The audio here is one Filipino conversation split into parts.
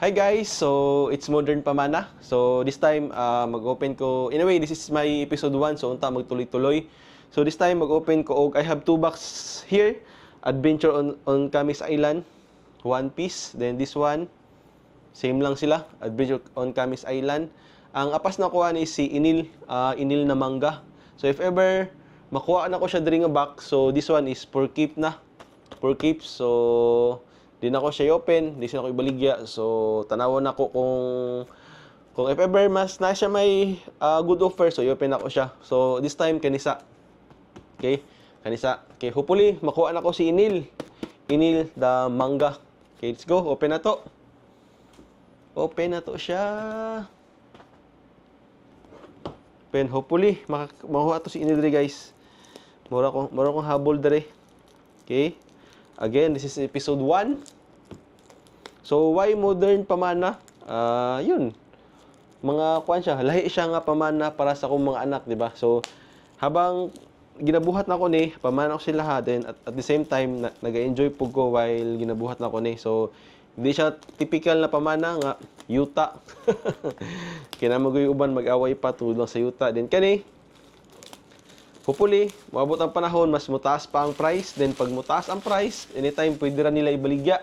Hi guys! So, it's Modern Pamana. So, this time, mag-open ko... In a way, this is my episode 1. So, unta magtuloy-tuloy. So, this time, mag-open ko og I have 2 box here. Adventure on Camis Island. One piece. Then, this one. Same lang sila. Adventure on Camis Island. Ang apas na kuha ni si Inil. Inil na manga. So, if ever makuha na ko siya diri nga box. So, this one is for keep na. For keep. So... Di na ko siya open, di siya ako ibaligya. So, tanawon ako kung if ever mas na siya may good offer, so i-open ako siya. So, this time, kanisa. Okay? Kanisa. Okay, hopefully, makuha na ko si Inil. Inil the manga. Okay, let's go. Open na to. Open na to siya. Open. Hopefully, makuha to si Inil dere, guys. Mura kong habol dere. Okay? Again, this is episode 1. So, why modern pamana? Yun. Mga kuan siya, lahi siya nga pamana para sa akong mga anak, di ba? So, habang ginabuhat na ko ni, pamana ko sila ha, then at the same time, nag-enjoy po ko while ginabuhat na ko ni. So, hindi siya typical na pamana nga, yuta. Kinamagoy uban mag-away pa tulong sa yuta. Then kani, hopefully, maabot ang panahon, mas mutaas pa ang price. Then, pag mutaas ang price, anytime pwede rin nila ibaligya.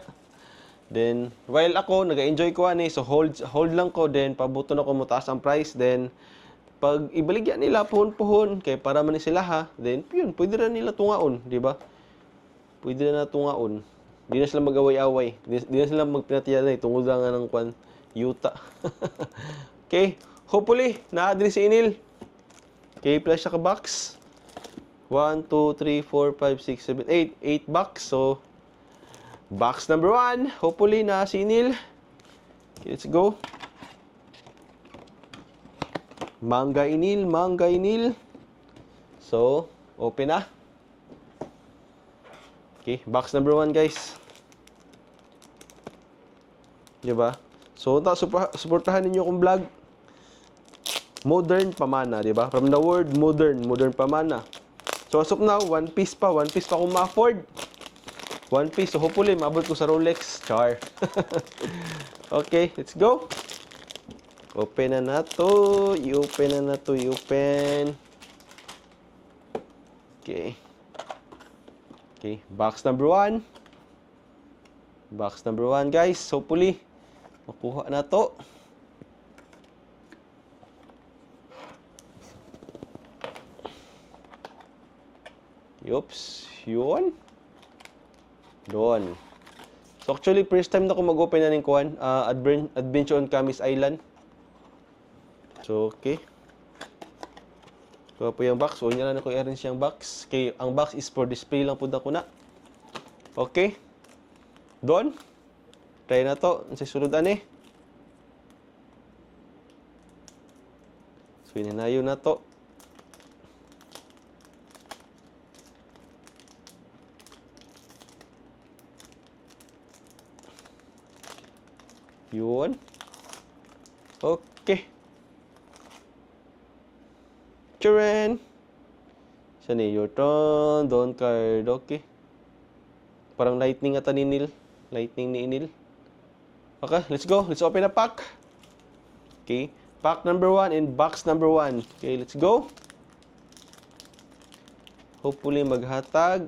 Then, while ako, nag-enjoy ko so hold lang ko. Then, pabuto na ko mutaas ang price. Then, pag ibaligya nila, puhon-puhon, kaya para man sila ha. Then, yun, pwede rin nila tungaon, di ba? Pwede rin na tungaon. Di na sila mag-away-away. Di na sila magpinatiyan na tungkol lang nga ng kwan, yuta. Okay, hopefully, na-address si Inil. Okay, plus siya ka box. 1, 2, 3, 4, 5, 6, 7, 8. 8 box. So, box number 1. Hopefully, na si Inil. Okay, let's go. Manga Inil, Manga Inil. So, open na. Okay, box number 1, guys. Diba? So, supportahan ninyo akong vlog. Modern Pamana, diba? From the word modern, modern Pamana. So, as of now, one piece pa kung ma-afford. One piece. So, hopefully, maabot ko sa Rolex. Char. Okay, let's go. Open na to. I-open na to. I-open. Okay. Okay, box number 1. Box number 1, guys. Hopefully, makuha na to. Yups, yun. Doon. So, actually, first time na ako mag-open na ng kuhan. Adventure on Camis Island. So, okay. Ito po yung box. O, niya na ako i-arrange yung box. Okay, ang box is for display lang po na ko na. Okay. Doon. Try na to. Ang sisunudan eh. So, ininayo na to. Yun. Okay. Charan! Saan eh? Your turn. Don't card. Okay. Parang lightning ata ni Inil. Lightning ni Inil. Okay, let's go. Let's open a pack. Okay. Pack number 1 and box number 1. Okay, let's go. Hopefully maghatag.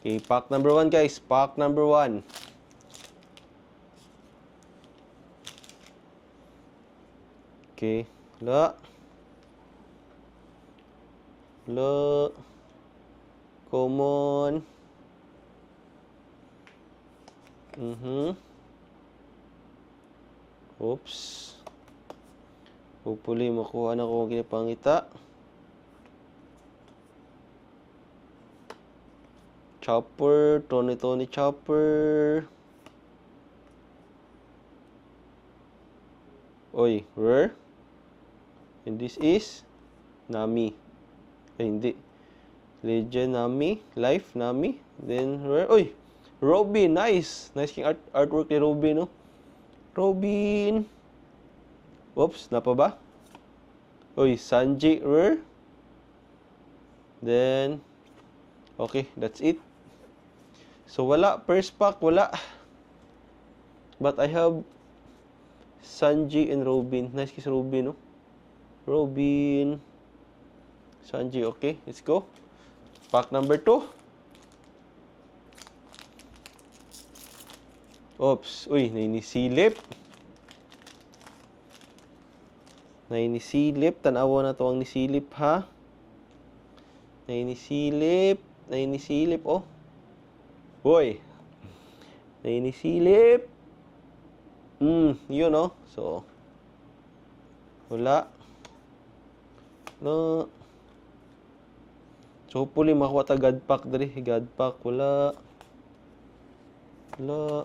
Okay, pack number 1, guys. Pack number 1. Okay. La. Common. Oops. Hopefully, makuha na ko ginapangita. Chopper, Tony Chopper. Oy, rare. And this is Nami. Ay, hindi. Legend Nami, Life Nami, then rare. Oy, Robin, nice. Nice king artwork ni Robin, no? Robin. Oops, napa ba? Oy, Sanji rare. Then okay, that's it. So, wala. First pack, wala. But I have Sanji and Robin. Nice kiss Robin, no? Robin. Sanji, okay. Let's go. Pack number 2. Oops. Uy, nainisilip. Nainisilip. Tanawa na to ang nisilip, ha? Nainisilip. Nainisilip, oh. Uy. Nainisilip. Yun, oh. So, wala. No. So, hopefully, makuha ta God pack dali. God pack, wala. Wala.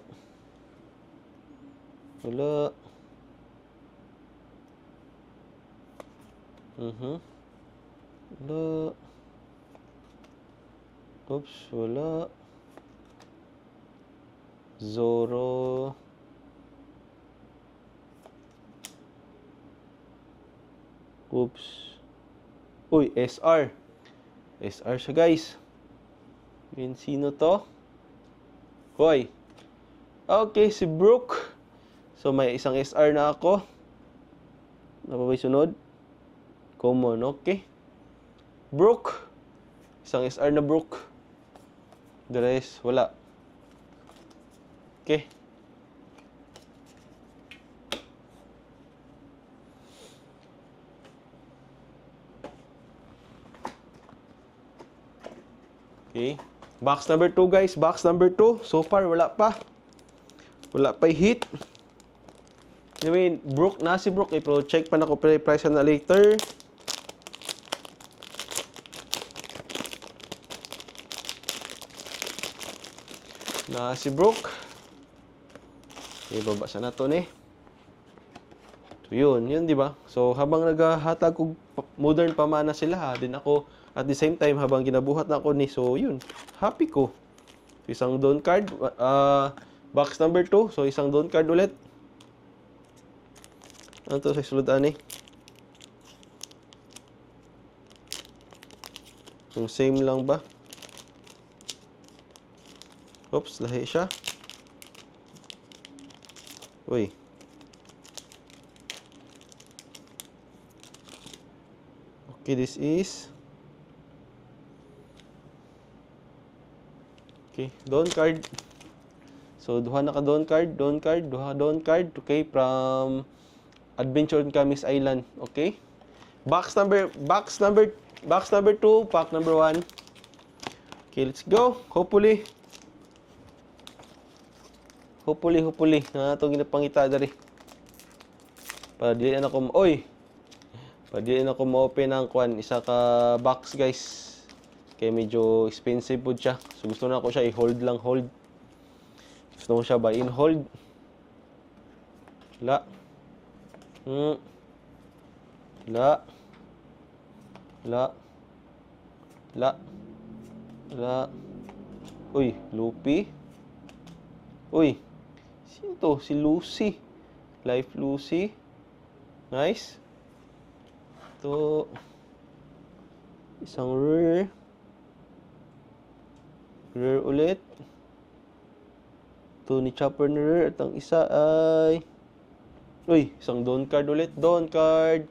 Wala. Wala. Oops, wala. Zoro. Oops. Uy, SR. SR siya, guys. Yun, sino to? Hoy. Okay, si Brooke. So, may isang SR na ako. Ano pa ba yung sunod? Common, okay. Brooke. Isang SR na Brooke. The rest, wala. Okay. Okay. Box number 2, guys. Box number 2. So far, wala pa. Wala pa hit. I mean, Brooke na si Brooke. Pero check pa na ko price na later. Na si Brooke. Okay, babasa na to ni. So, yun, di ba? So, habang naghahatag kog modern pamana sila, ha, din ako, at the same time, habang ginabuhat na ako ni, so, yun, happy ko. So, isang down card, box number 2, so, isang down card ulit. Ano to sa sulod, ani? Yung same lang ba? Oops, lahi siya. Uy. Okay, this is okay, down card. So, duha na ka down card, duha down card. Okay, from Adventure in Camis Island. Okay? Box number 2, pack number 1. Okay, let's go. Hopefully. Na itong ginapangita dari. Para dili na ako, ma-open ang kwan. Isa ka box, guys. Kaya medyo expensive po siya. So, gusto na ako siya i-hold lang, hold. Gusto ko siya buy in hold. Wala. Wala. Uy, Luffy. Uy. Sino to? Si Lucy. Life Lucy. Nice. Ito. Isang rare. Rare ulit. Ito ni Chopper na rare. At ang isa ay... Uy, isang down card ulit. Down card.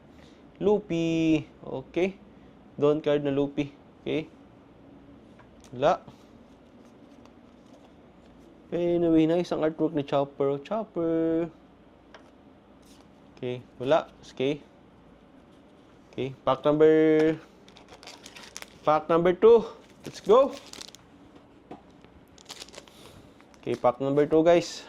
Luffy. Okay. Down card na Luffy. Okay. Wala. Anyway, nice ang artwork ni Chopper. Chopper. Okay, wala. Okay. Okay, pack number 2. Let's go. Okay, pack number 2, guys.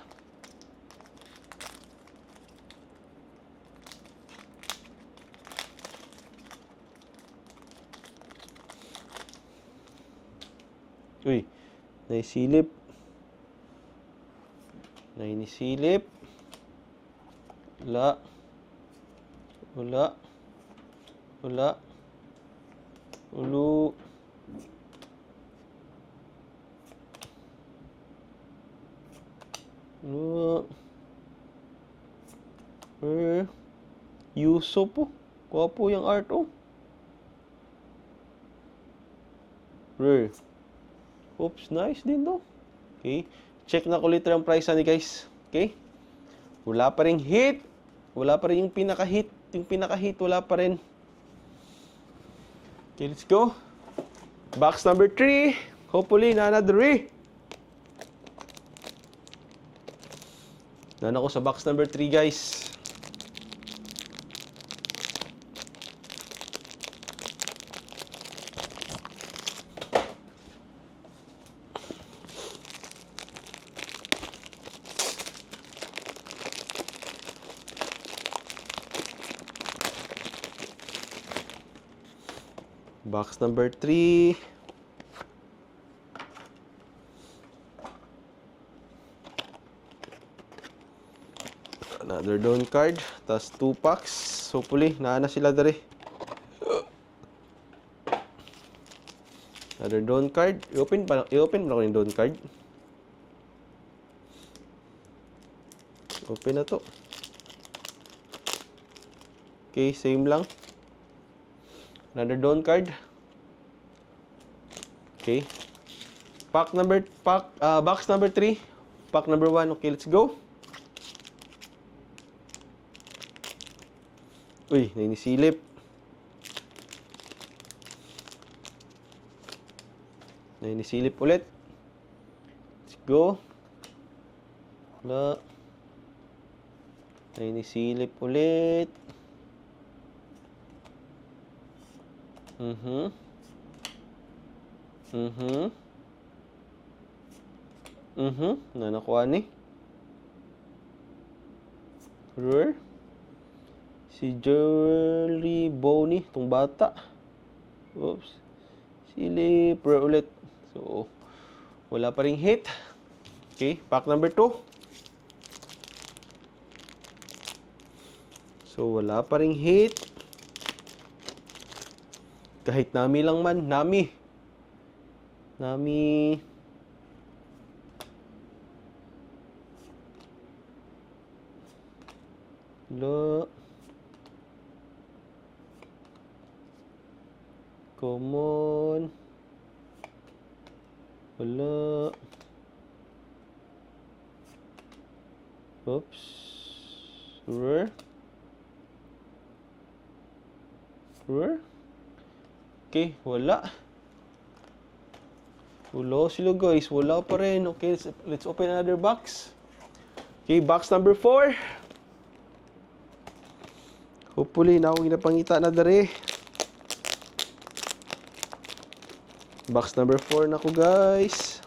Uy, naisilip. Wala. Ulo. Yuso po. Kuwapo yung art, oh. Rare. Oops, nice din, no? Okay? Check na ko liter ang price ni guys. Okay? Wala pa ring hit. Wala pa rin yung pinaka-hit. Yung pinaka-hit, wala pa rin. Okay, let's go. Box number 3. Hopefully, nanadari. Nana ko sa box number 3, guys. Box number 3. Another down card. Tas 2 packs. Hopefully, naana sila dari. Another down card. I-open pa ako yung down card. Open na to. Okay, same lang. Another down card. Okay. Box number 3. Pack number 1. Okay, let's go. Uy, nainisilip. Nainisilip ulit. Let's go. Wala. Nainisilip ulit. Nakuha ni. Rare. Si Jolly Bonnie, itong bata. Oops. Silipper ulit. So, wala pa ring hit. Okay, pack number 2. So, wala pa ring hit. Kahit nami lang man, nami. Wala. Come on. Wala. Oops. Rare. Okay, wala. Wala sila guys. Wala pa rin. Okay, let's open another box. Okay, box number 4. Hopefully, na ako ginapangita na dari. Box number 4 na ko guys.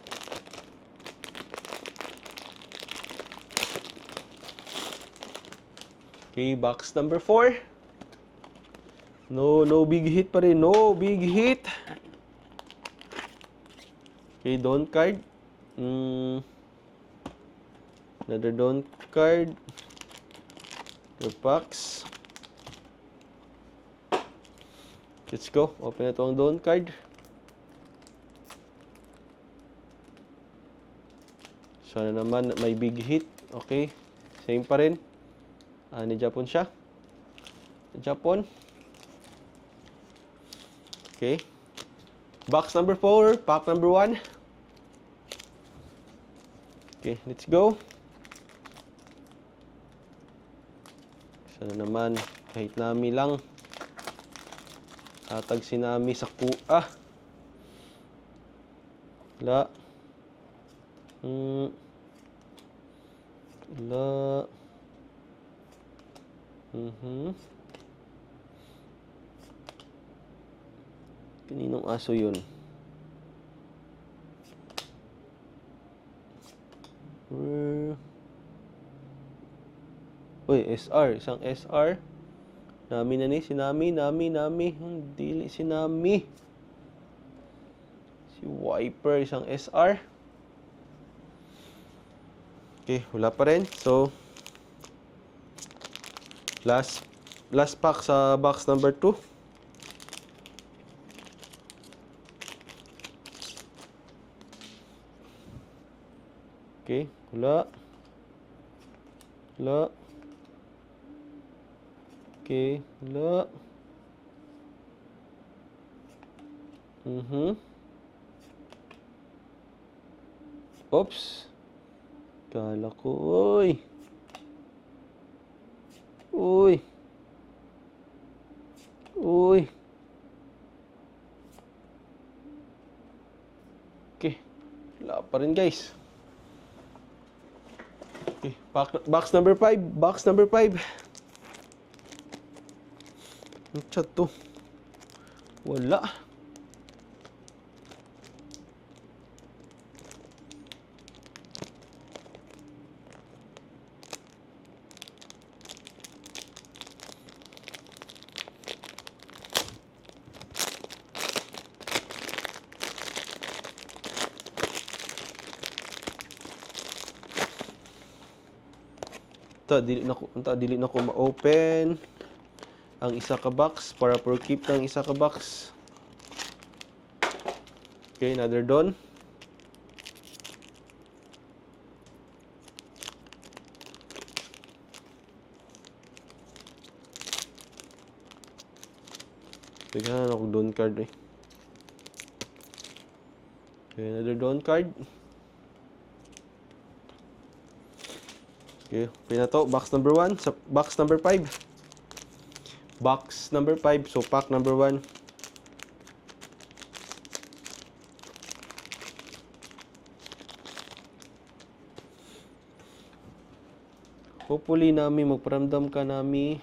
Okay, box number 4. No big hit pa rin. No big hit. Okay, down card. Another down card. Your packs. Let's go. Open na ito ang down card. Sana naman may big hit. Okay. Same pa rin. Ni Japon siya. Japon. Okay. Box number 4. Pack number 1. Okay. Let's go. Sana naman kahit nami lang. Tatag si nami sa kuha. Wala. Wala. Kaninong aso yun? Uy, SR. Isang SR. Nami na ni. Si Nami. Dili si Nami. Si Wiper. Isang SR. Okay, wala pa rin. So, last pack sa box number 2. Okay, wala. Okay, wala. Oops. Kala ko, oy. Uy. Uy. Okay. Wala pa rin, guys. Okay. Box number 5. Box number 5. Ang chat to. Wala. Dili na ko ma-open ang isa ka box para for keep ng isa ka box. Okay, another don. Tignan ako don card eh. Okay, another don card. Okay, pinato box number 1 sa box number 5. Box number 5, so pack number 1. Hopefully nami magparamdam ka nami.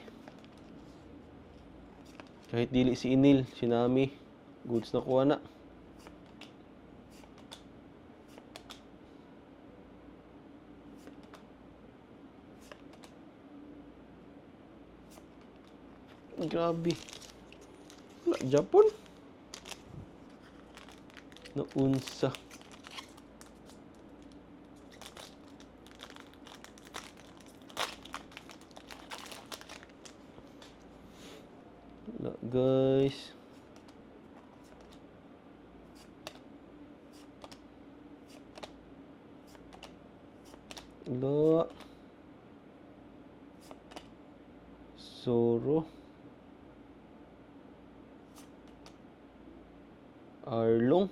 Kahit dili si Inil, si Nami, goods na kuha na. Grabe. Wala, Japon. Naunsa. Wala, guys. Wala. Zoro. Arlong.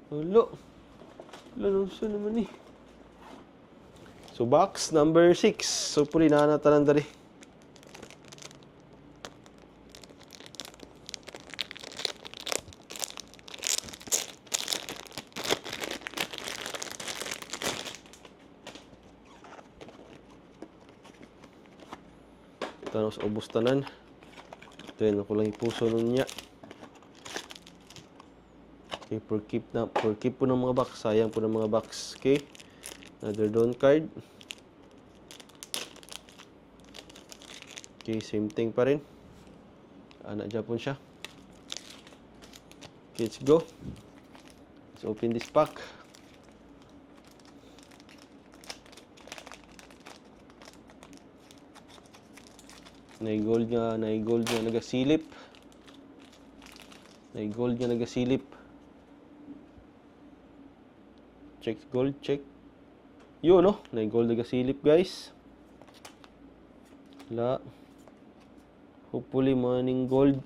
Wala. Wala siya naman eh. So, box number 6. So, puli na natanan dari. Tanos ubos tanan. Ito yun ako lang ipuso nun niya. Okay, for keep po ng mga box. Sayang po ng mga box. Okay. Another don card. Okay, same thing pa rin. Anak Japon siya. Okay, let's go. Let's open this pack. Nai-gold nga nagasilip. Nai-gold nga nagasilip. Check gold, check. Yun, no? Nai-gold nagasilip, guys. Wala. Hopefully, maning gold.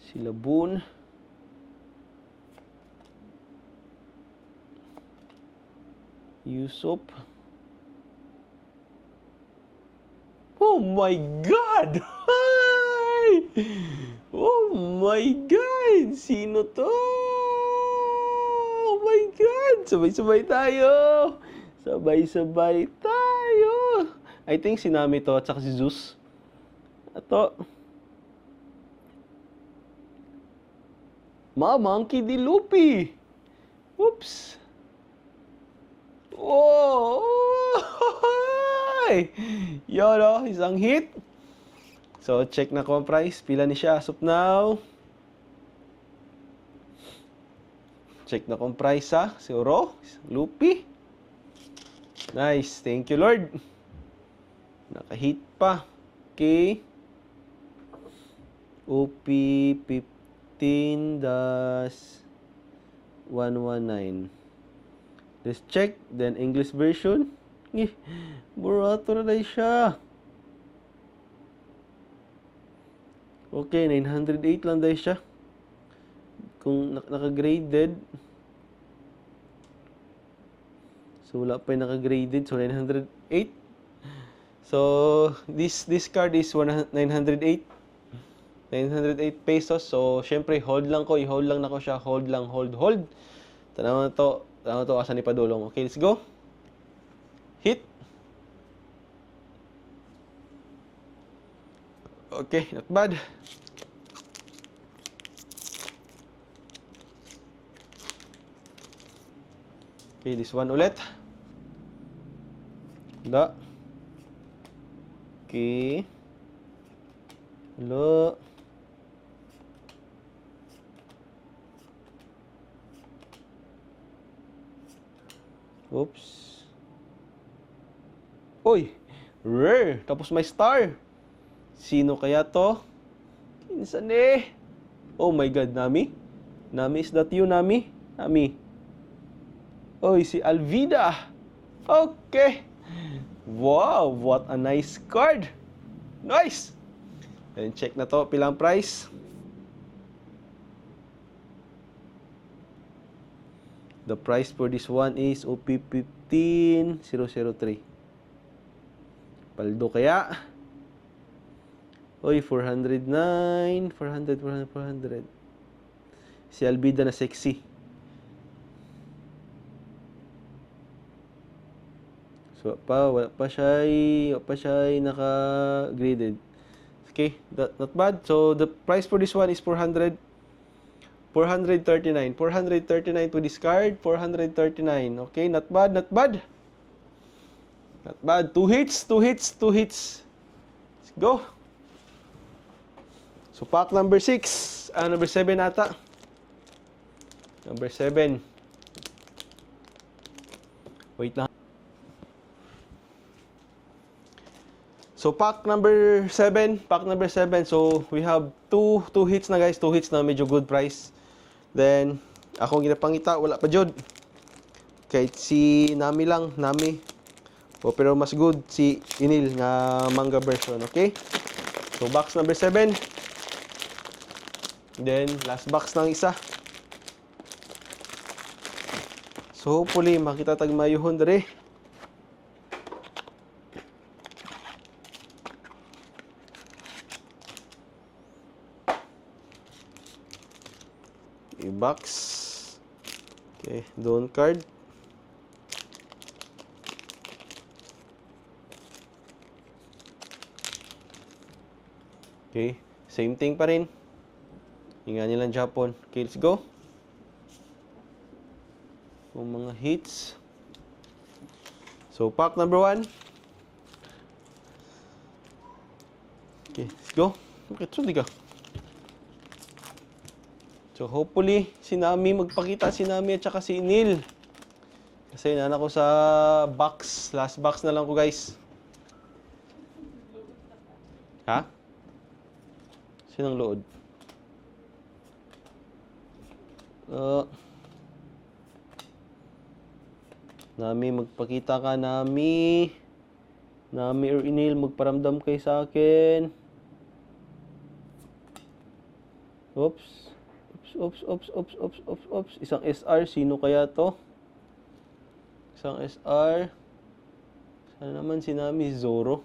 Silabun. Yusop. Oh my God! Oh my God! Sino to? Oh my God! Sabay-sabay tayo! Sabay-sabay tayo! I think si Nami to at saka si Zeus. Ato. Monkey D. Luffy! Oops! Oh! Yun, no? Isang hit. So, check na ko ang price. Pila ni siya as of now. Check na ko ang price, ha? Si Oro, Luffy. Nice. Thank you, Lord. Naka-hit pa. Okay. OP 15-119. Let's check. Then, English version. Burato na dahil siya. Okay, 908 lang dahil siya. kung naka-graded. So, wala pa yung naka-graded. So, 908. So, this card is 908. 908 pesos. So, syempre, hold lang ko. I-hold lang na ko siya. Hold lang. Hold. Tanaw na to. Asan ni Padulong. Okay, let's go. Hit. Okay, not bad. Okay, this one ulit. Da. Okay. Hello. Oops. Uy! Rare! Tapos may star. Sino kaya to? Kinsan eh? Oh my God, Nami? Nami, is that you, Nami? Nami. Oy, si Alvida. Okay. Wow, what a nice card. Nice. And check na to, pilang price? The price for this one is OP15003. Paldo kaya? Oy, 409, 400. Si Alvida na sexy. So, wala pa siya naka-graded. Okay, not bad. So, the price for this one is 439. 439 to discard, 439. Okay, not bad. Not bad. 2 hits. Let's go. So, pack number 6. Number 7 ata. Number 7. Wait lang. So, pack number 7. So, we have two hits na guys. 2 hits na medyo good price. Then, akong ginapangita, wala pa jud. Kahit si Nami lang. O, pero mas good si Inil nga manga version. Okay? So, box number 7. Then, last box ng isa. So, hopefully, makita tagmayuhon dere. I-box. Okay, doon card. Okay, same thing pa rin. Hinga nilang Japon. Okay, let's go. Kung mga hits. So, pack number 1. Okay, let's go. Bakit sundi ka? So, hopefully, si Nami, magpakita si Nami at saka si Inil. Kasi nana ko sa box. Last box na lang ko, guys. Ha? Sinang load? Nami, magpakita ka, Nami. Nami or Inil, magparamdam kayo sa akin. Oops. Isang SR, sino kaya to? Isang SR. Sana naman si Nami, Zoro.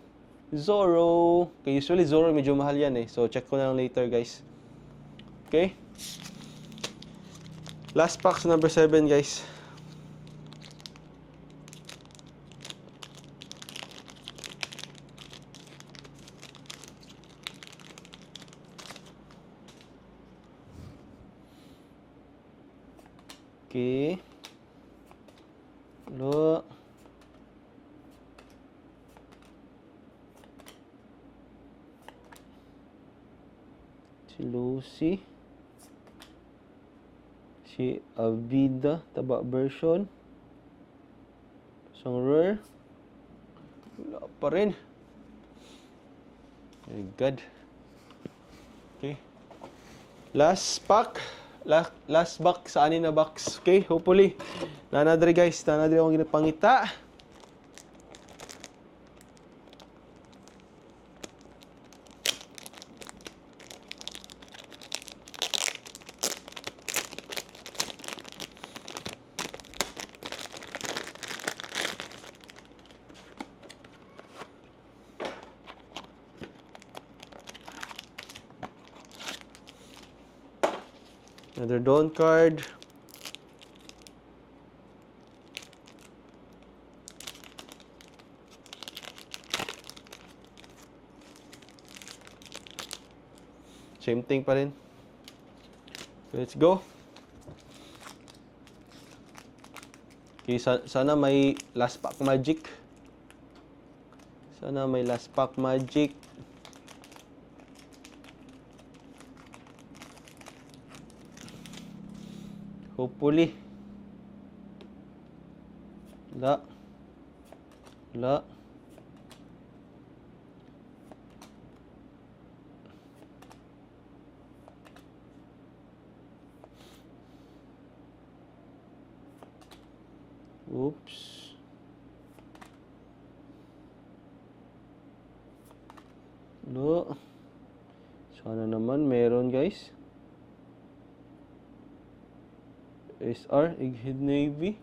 Okay, usually Zoro medyo mahal yan eh. So, check ko na lang later, guys. Okay? Last box, number 7, guys. Okay. Hello. Si Lucy. Si Alvida, taba version. Isang rare. Wala pa rin. My God. Okay. Last pack. Last box sa anin na box. Okay, hopefully. Nanadre guys, nanadre akong ginapangita. Another Dawn card. Same thing pa rin. Let's go. Okay, sana may last pack magic. Sana may last pack magic. Hopefully. Wala. Wala. Oops. No. Sana naman meron, guys. SR, Egghead Navy.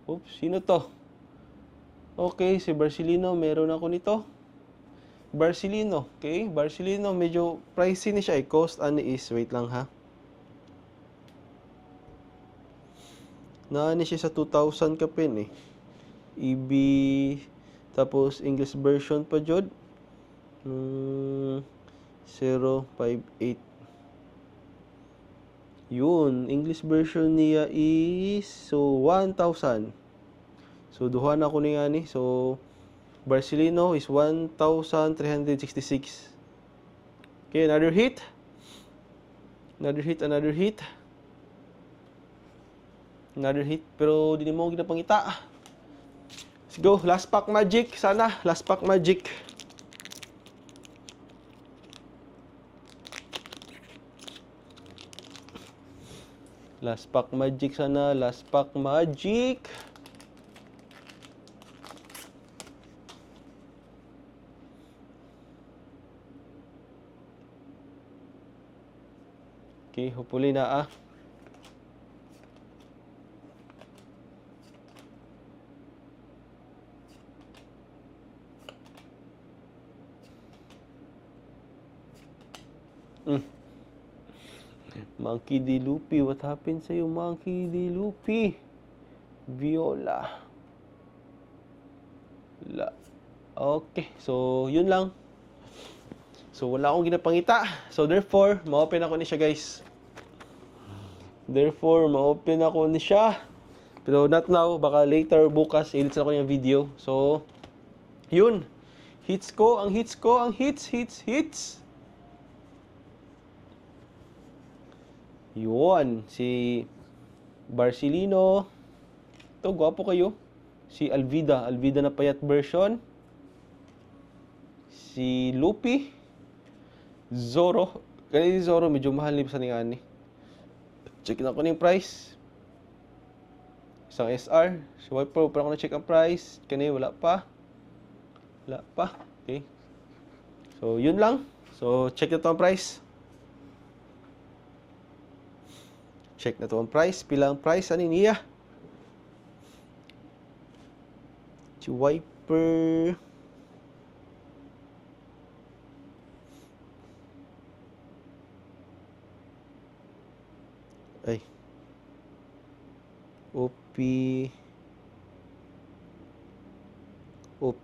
Oops, sino to? Okay, si Barcelino, meron ako nito. Barcelino, okay? Barcelino, medyo pricey ni siya. Cost, ano is, wait lang ha. Naani siya sa 2,000 ka pin eh. EB, tapos English version pa jud. 058. Yun, English version niya is, so, 1,000. So, duhan ako ni nga ni. So, Barcelino is 1,366. Okay, another hit. Another hit, another hit. Another hit, pero di mo ginapangita. Let's go, last pack magic. Sana, last pack magic. Last pack magic sana, last pack magic. Okay, hopefully na ah. Monkey D. Luffy, what happened sa'yo, Monkey D. Luffy? Viola. Wala. Okay, so yun lang. So wala akong ginapangita. So therefore, ma-open ako ni siya, guys. Therefore, ma-open ako ni siya. Pero not now, baka later, bukas, edit ako yung video. So, yun. Hits ko, ang hits ko, ang hits. Yun, si Barcelino. Ito, gwapo kayo. Si Alvida na payat version. Si Luffy. Zoro. Kanina si Zoro, medyo mahal ni sa ningani. Check na ko na yung price. Isang SR. Si White Pro, para ko na check ang price. Kanina wala pa. Wala pa. Okay. So, yun lang. So, check na to ang price. Check na to ang price. Pilang price ani niya? Si Wiper. Ay. OP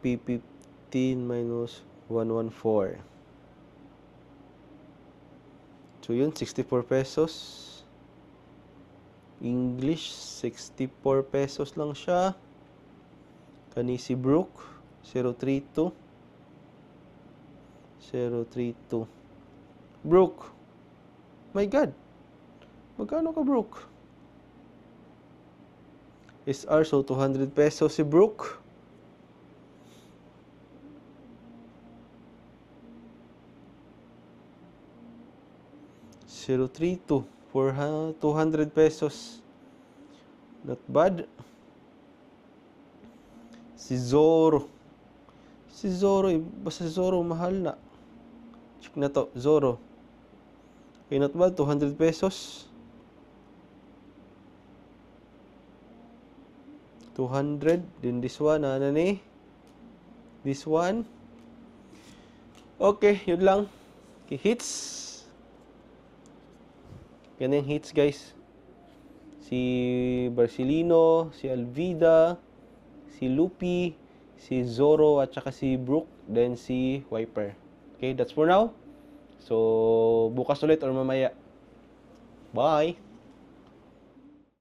15 minus 114. So yun, 64 pesos. English, 64 pesos lang siya. Kani si Brook, 032. Brook. My God. Magkano ka, Brook? SR, so 200 pesos si Brook. $032 for 200 pesos. Not bad. Si Zoro. Basta si Zoro, mahal na. Check na to, Zoro. Okay, not bad, 200 pesos. 200. Then this one, ano ni? This one. Okay, yun lang. Okay, hits. Yan yung hits, guys. Si Barcelino, si Alvida, si Lupi, si Zoro, at saka si Brook, then si Wiper. Okay, that's for now. So, bukas ulit or mamaya. Bye!